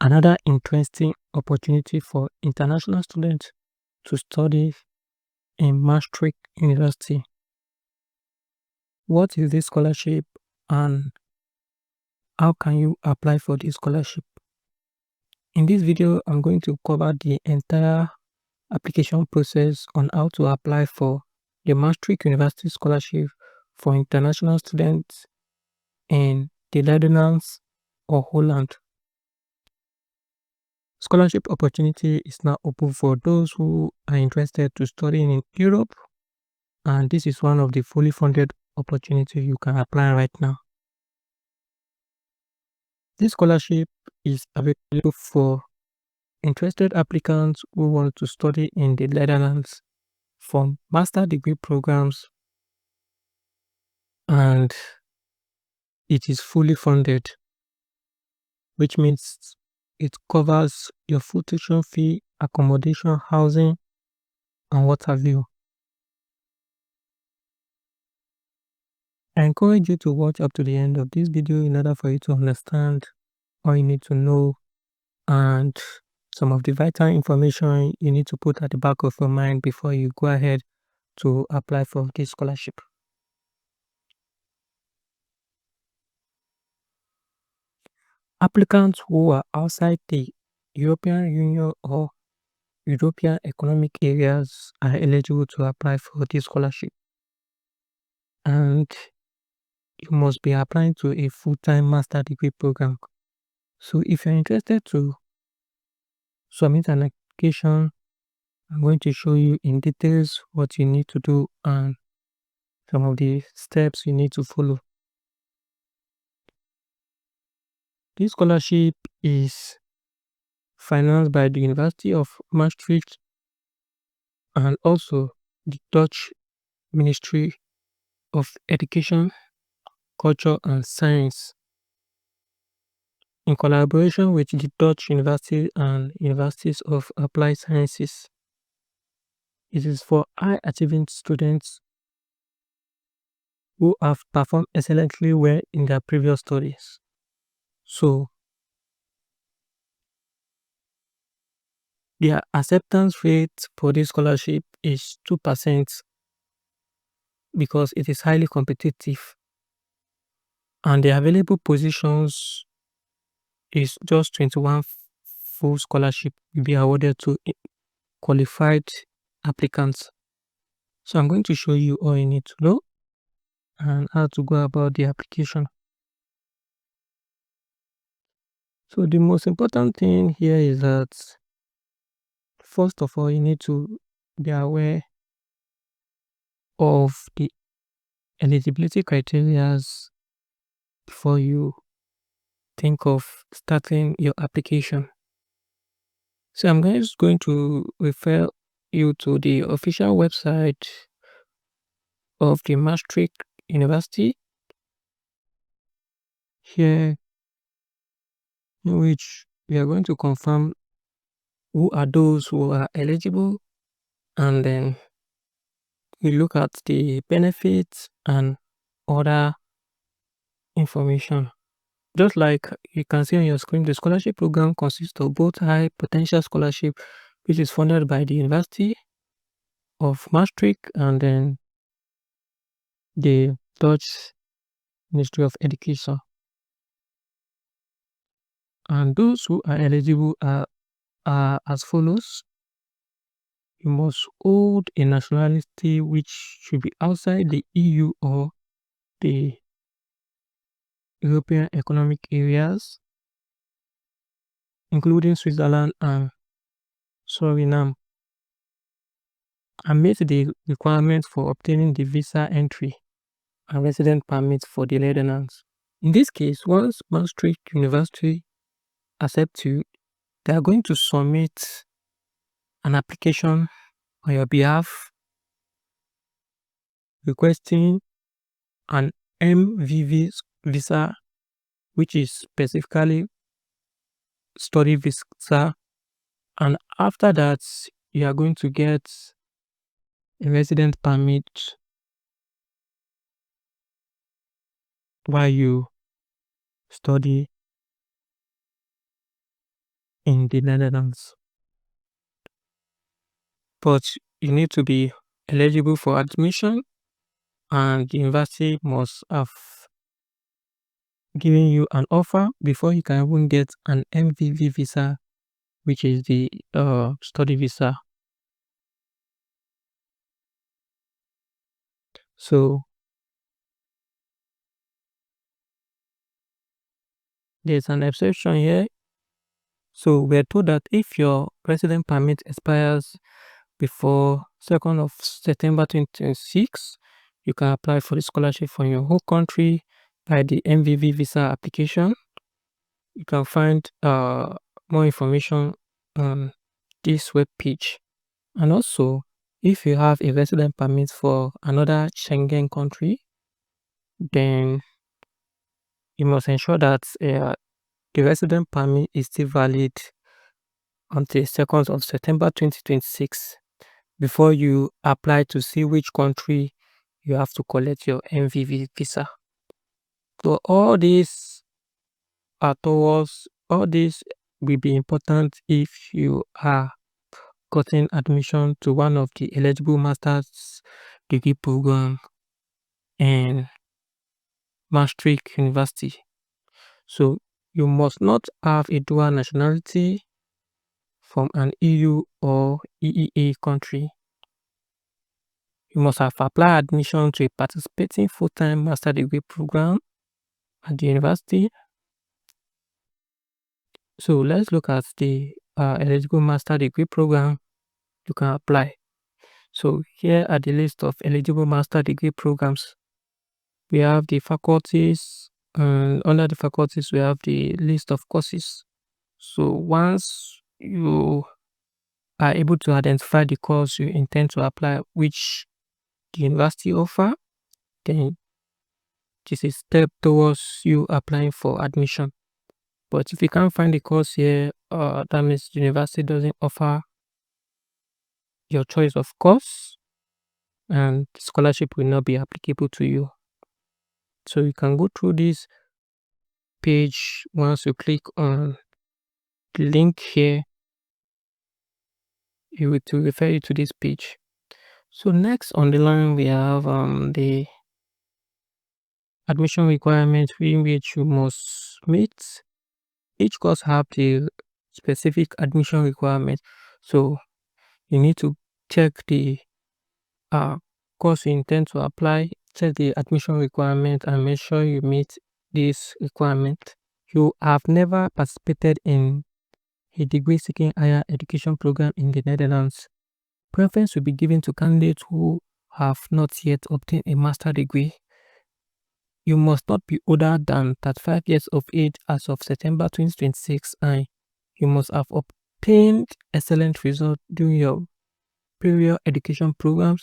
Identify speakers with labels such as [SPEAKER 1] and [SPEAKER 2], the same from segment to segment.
[SPEAKER 1] Another interesting opportunity for international students to study in Maastricht University. What is this scholarship and how can you apply for this scholarship? In this video, I'm going to cover the entire application process on how to apply for the Maastricht University Scholarship for international students in the Netherlands or Holland. Scholarship opportunity is now open for those who are interested to study in Europe, and this is one of the fully funded opportunities you can apply right now. This scholarship is available for interested applicants who want to study in the Netherlands for master degree programs, and it is fully funded, which means it covers your full tuition fee, accommodation, housing, and what have you. I encourage you to watch up to the end of this video in order for you to understand all you need to know and some of the vital information you need to put at the back of your mind before you go ahead to apply for this scholarship. Applicants who are outside the European Union or European economic areas are eligible to apply for this scholarship, and you must be applying to a full-time master degree program. So if you're interested to submit an application, I'm going to show you in details what you need to do and some of the steps you need to follow. This scholarship is financed by the University of Maastricht and also the Dutch Ministry of Education, Culture and Science in collaboration with the Dutch University and Universities of Applied Sciences. It is for high achieving students who have performed excellently well in their previous studies. So their acceptance rate for this scholarship is 2% because it is highly competitive, and the available positions is just 21 full scholarship will be awarded to qualified applicants. So I'm going to show you all you need to know and how to go about the application. So the most important thing here is that first of all, you need to be aware of the eligibility criteria before you think of starting your application. So I'm just going to refer you to the official website of the Maastricht University here, in which we are going to confirm who are those who are eligible, and then we look at the benefits and other information. Just like you can see on your screen, the scholarship program consists of both High Potential Scholarship, which is funded by the University of Maastricht, and then the Dutch Ministry of Education. And those who are eligible are as follows. You must hold a nationality which should be outside the EU or the European economic areas, including Switzerland and Suriname, and meet the requirements for obtaining the visa entry and resident permit for the Netherlands. In this case, once Maastricht University accepts you, they are going to submit an application on your behalf requesting an MVV visa, which is specifically study visa, and after that you are going to get a resident permit while you study in the Netherlands. But you need to be eligible for admission, and the university must have given you an offer before you can even get an MVV visa, which is the study visa. So there's an exception here. So we're told that if your resident permit expires before 2nd of September 2026, you can apply for the scholarship from your home country by the MVV visa application. You can find more information on this web page. And also, if you have a resident permit for another Schengen country, then you must ensure that the resident permit is still valid until 2nd of September 2026 before you apply to see which country you have to collect your MVV visa. So all these will be important if you are gotten admission to one of the eligible master's degree program in Maastricht University. So you must not have a dual nationality from an EU or EEA country. You must have applied admission to a participating full-time master degree program at the university. So let's look at the eligible master degree program you can apply. So here are the list of eligible master degree programs. We have the faculties, and under the faculties we have the list of courses. So once you are able to identify the course you intend to apply, which the university offer, then this is a step towards you applying for admission. But if you can't find the course here, that means the university doesn't offer your choice of course, and the scholarship will not be applicable to you. So you can go through this page. Once you click on the link here, it will refer you to this page. So next on the line we have the admission requirements in which you must meet. Each course have the specific admission requirement. So you need to check the course you intend to apply, check the admission requirement, and make sure you meet this requirement. You have never participated in a degree seeking higher education program in the Netherlands. Preference will be given to candidates who have not yet obtained a master's degree. You must not be older than 35 years of age as of September 2026, and you must have obtained excellent results during your superior education programs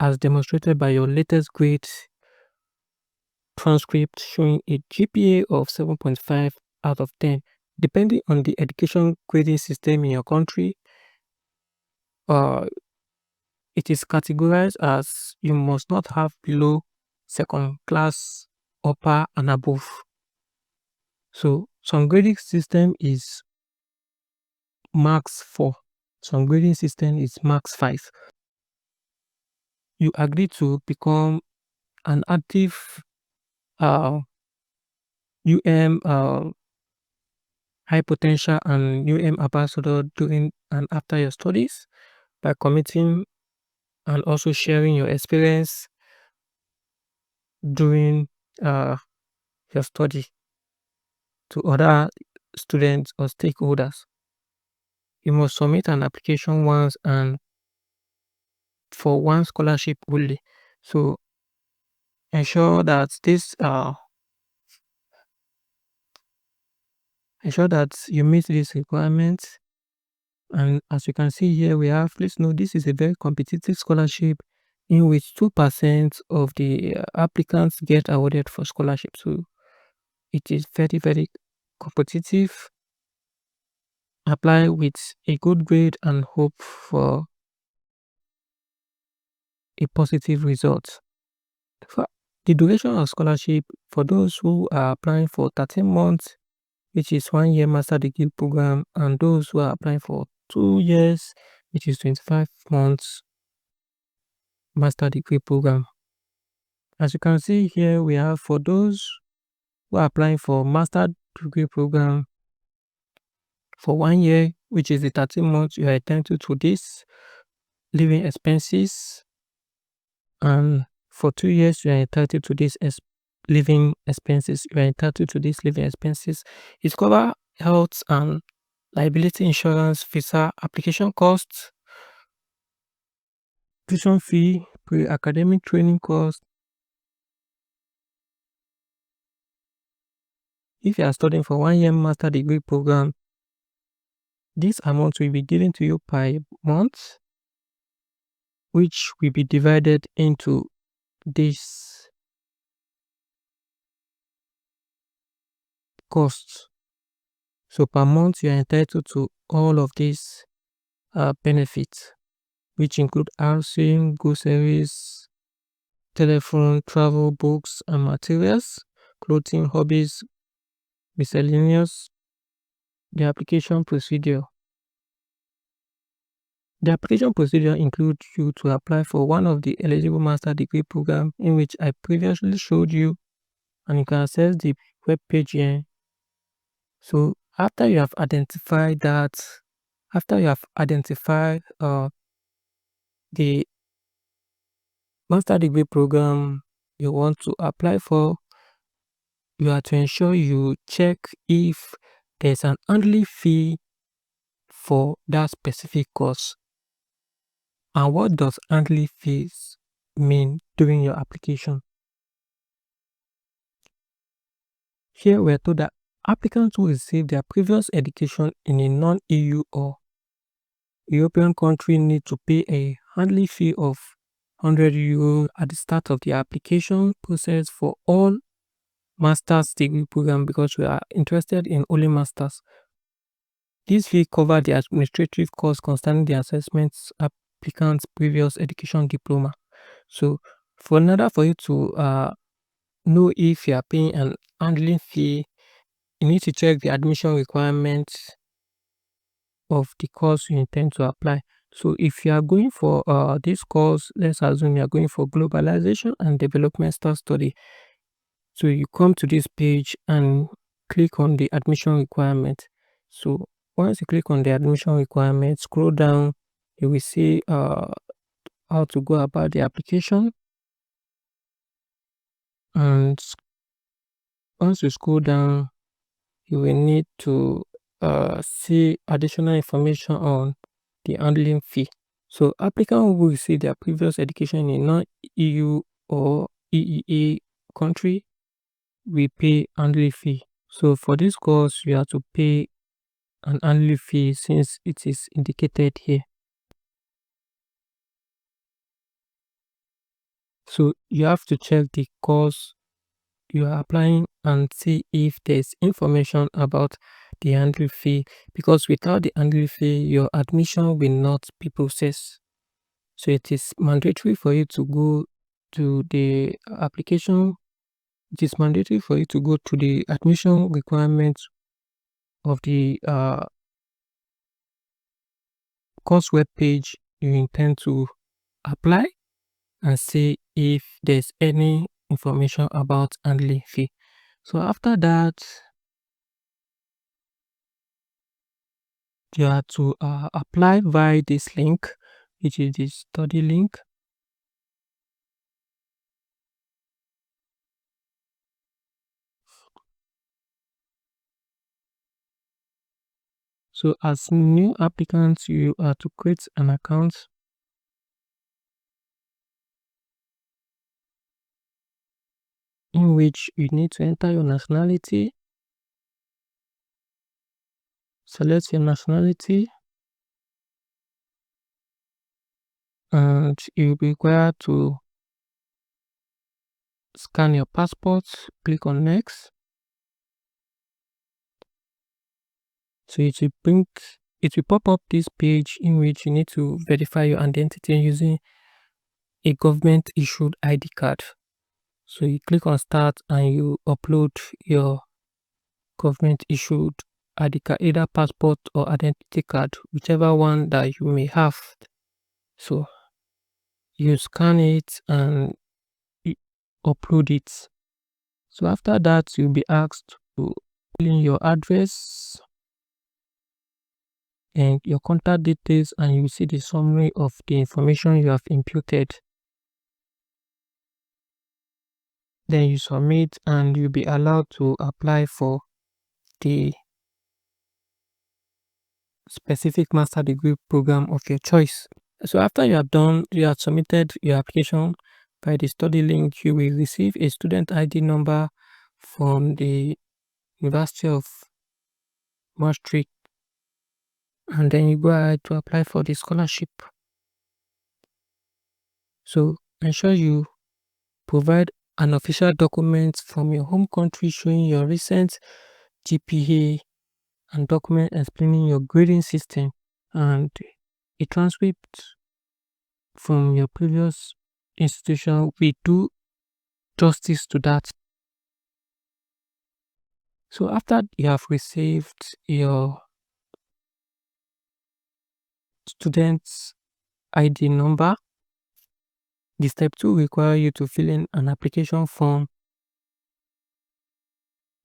[SPEAKER 1] as demonstrated by your latest grade transcript showing a GPA of 7.5 out of 10. Depending on the education grading system in your country, it is categorized as you must not have below second class, upper and above. So some grading system is max 4, some grading system is max 5. You agree to become an active UM high potential and UM ambassador during and after your studies by committing and also sharing your experience during your study to other students or stakeholders. You must submit an application once and for one scholarship only. So ensure that you meet these requirements. And as you can see here, we have, please note, this is a very competitive scholarship in which 2% of the applicants get awarded for scholarship. So it is very, very competitive. Apply with a good grade and hope for a positive result. For the duration of scholarship, for those who are applying for 13 months, which is 1 year master degree program, and those who are applying for 2 years, which is 25 months master degree program. As you can see here, we have for those who are applying for master degree program for 1 year, which is the 13 months, you are entitled to this living expenses, and for 2 years you are entitled to this living expenses. You are entitled to these living expenses. It covers health and liability insurance, visa application costs, tuition fee, pre-academic training costs. If you are studying for 1 year master degree program, this amount will be given to you per month, which will be divided into this costs. So per month you are entitled to all of these benefits, which include housing, groceries, telephone, travel, books and materials, clothing, hobbies, miscellaneous. The application procedure. The application procedure includes you to apply for one of the eligible master degree program in which I previously showed you, and you can access the web page here. So after you have identified the master degree program you want to apply for, you have to ensure you check if there's an handling fee for that specific course. And what does handling fees mean during your application? Here we are told that applicants who receive their previous education in a non-EU or European country need to pay a handling fee of €100 at the start of the application process for all master's degree program, because we are interested in only masters. This fee covers the administrative costs concerning the assessments applicant's previous education diploma. So in order for you to know if you are paying an handling fee, you need to check the admission requirements of the course you intend to apply. So if you are going for this course, let's assume you are going for globalization and developmental study. So you come to this page and click on the admission requirement. So once you click on the admission requirement, scroll down, you will see how to go about the application. And once you scroll down, you will need to see additional information on the handling fee. So applicant who will receive their previous education in non-EU or EEA country will pay handling fee. So for this course, you have to pay an handling fee since it is indicated here. So you have to check the course you are applying and see if there's information about the handling fee, because without the handling fee, your admission will not be processed. So it is mandatory for you to go to the application. It is mandatory for you to go to the admission requirements of the course web page you intend to apply and see if there's any information about handling fee. So after that, you have to apply via this link, which is the study link. So as new applicants, you are to create an account. In which you need to enter your nationality, select your nationality, and you'll be required to scan your passport, click on next. So it will pop up this page in which you need to verify your identity using a government issued ID card. So you click on start and you upload your government issued ID card, either passport or identity card, whichever one that you may have. So you scan it and upload it. So after that, you'll be asked to fill in your address and your contact details, and you will see the summary of the information you have imputed. Then you submit and you'll be allowed to apply for the specific master degree program of your choice. So after you have submitted your application by the study link, you will receive a student ID number from the University of Maastricht, and then you go ahead to apply for the scholarship. So ensure you provide an official document from your home country showing your recent GPA and document explaining your grading system, and a transcript from your previous institution will do justice to that. So after you have received your student's ID number, the step 2 require you to fill in an application form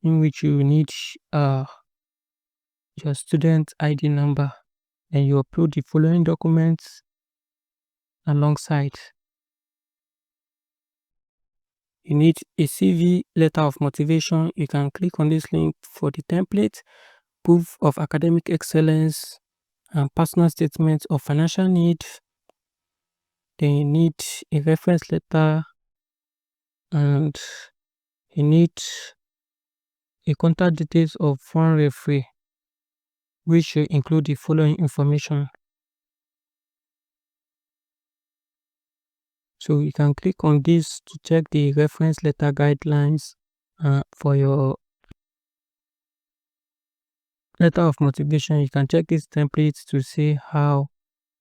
[SPEAKER 1] in which you need your student ID number, and you upload the following documents alongside. You need a CV, letter of motivation. You can click on this link for the template, proof of academic excellence, and personal statement of financial need. Then you need a reference letter, and you need a contact details of one referee, which should include the following information. So you can click on this to check the reference letter guidelines for your letter of motivation. You can check this template to see how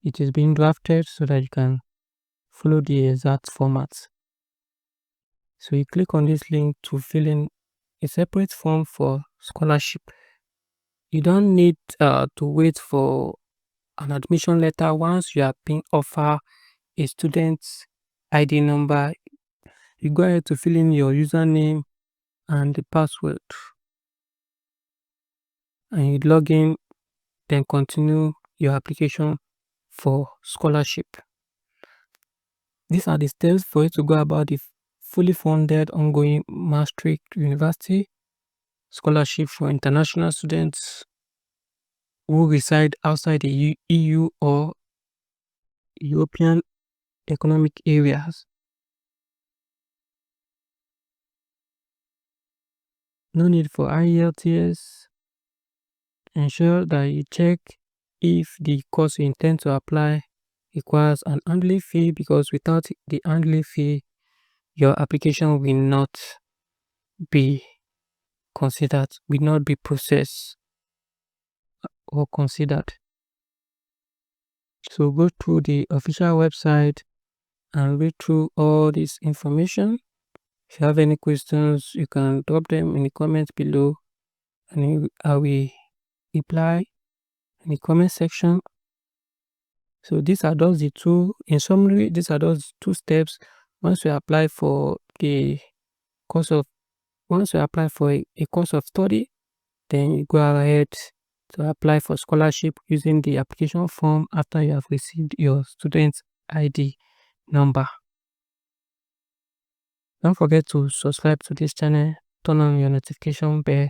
[SPEAKER 1] it is being drafted so that you can follow the exact format. So you click on this link to fill in a separate form for scholarship. You don't need to wait for an admission letter. Once you have been offered a student's ID number, you go ahead to fill in your username and the password, and you log in, then continue your application for scholarship. These are the steps for you to go about the fully funded ongoing Maastricht University Scholarship for international students who reside outside the EU or European economic areas. No need for IELTS. Ensure that you check if the course you intend to apply requires an handling fee, because without the handling fee, your application will not be considered, will not be processed or considered. So go through the official website and read through all this information. If you have any questions, you can drop them in the comments below, and I will reply in the comment section. So these are those the two, in summary, these are those 2 steps. Once you apply for a course of study, then you go ahead to apply for scholarship using the application form after you have received your student's ID number. Don't forget to subscribe to this channel, turn on your notification bell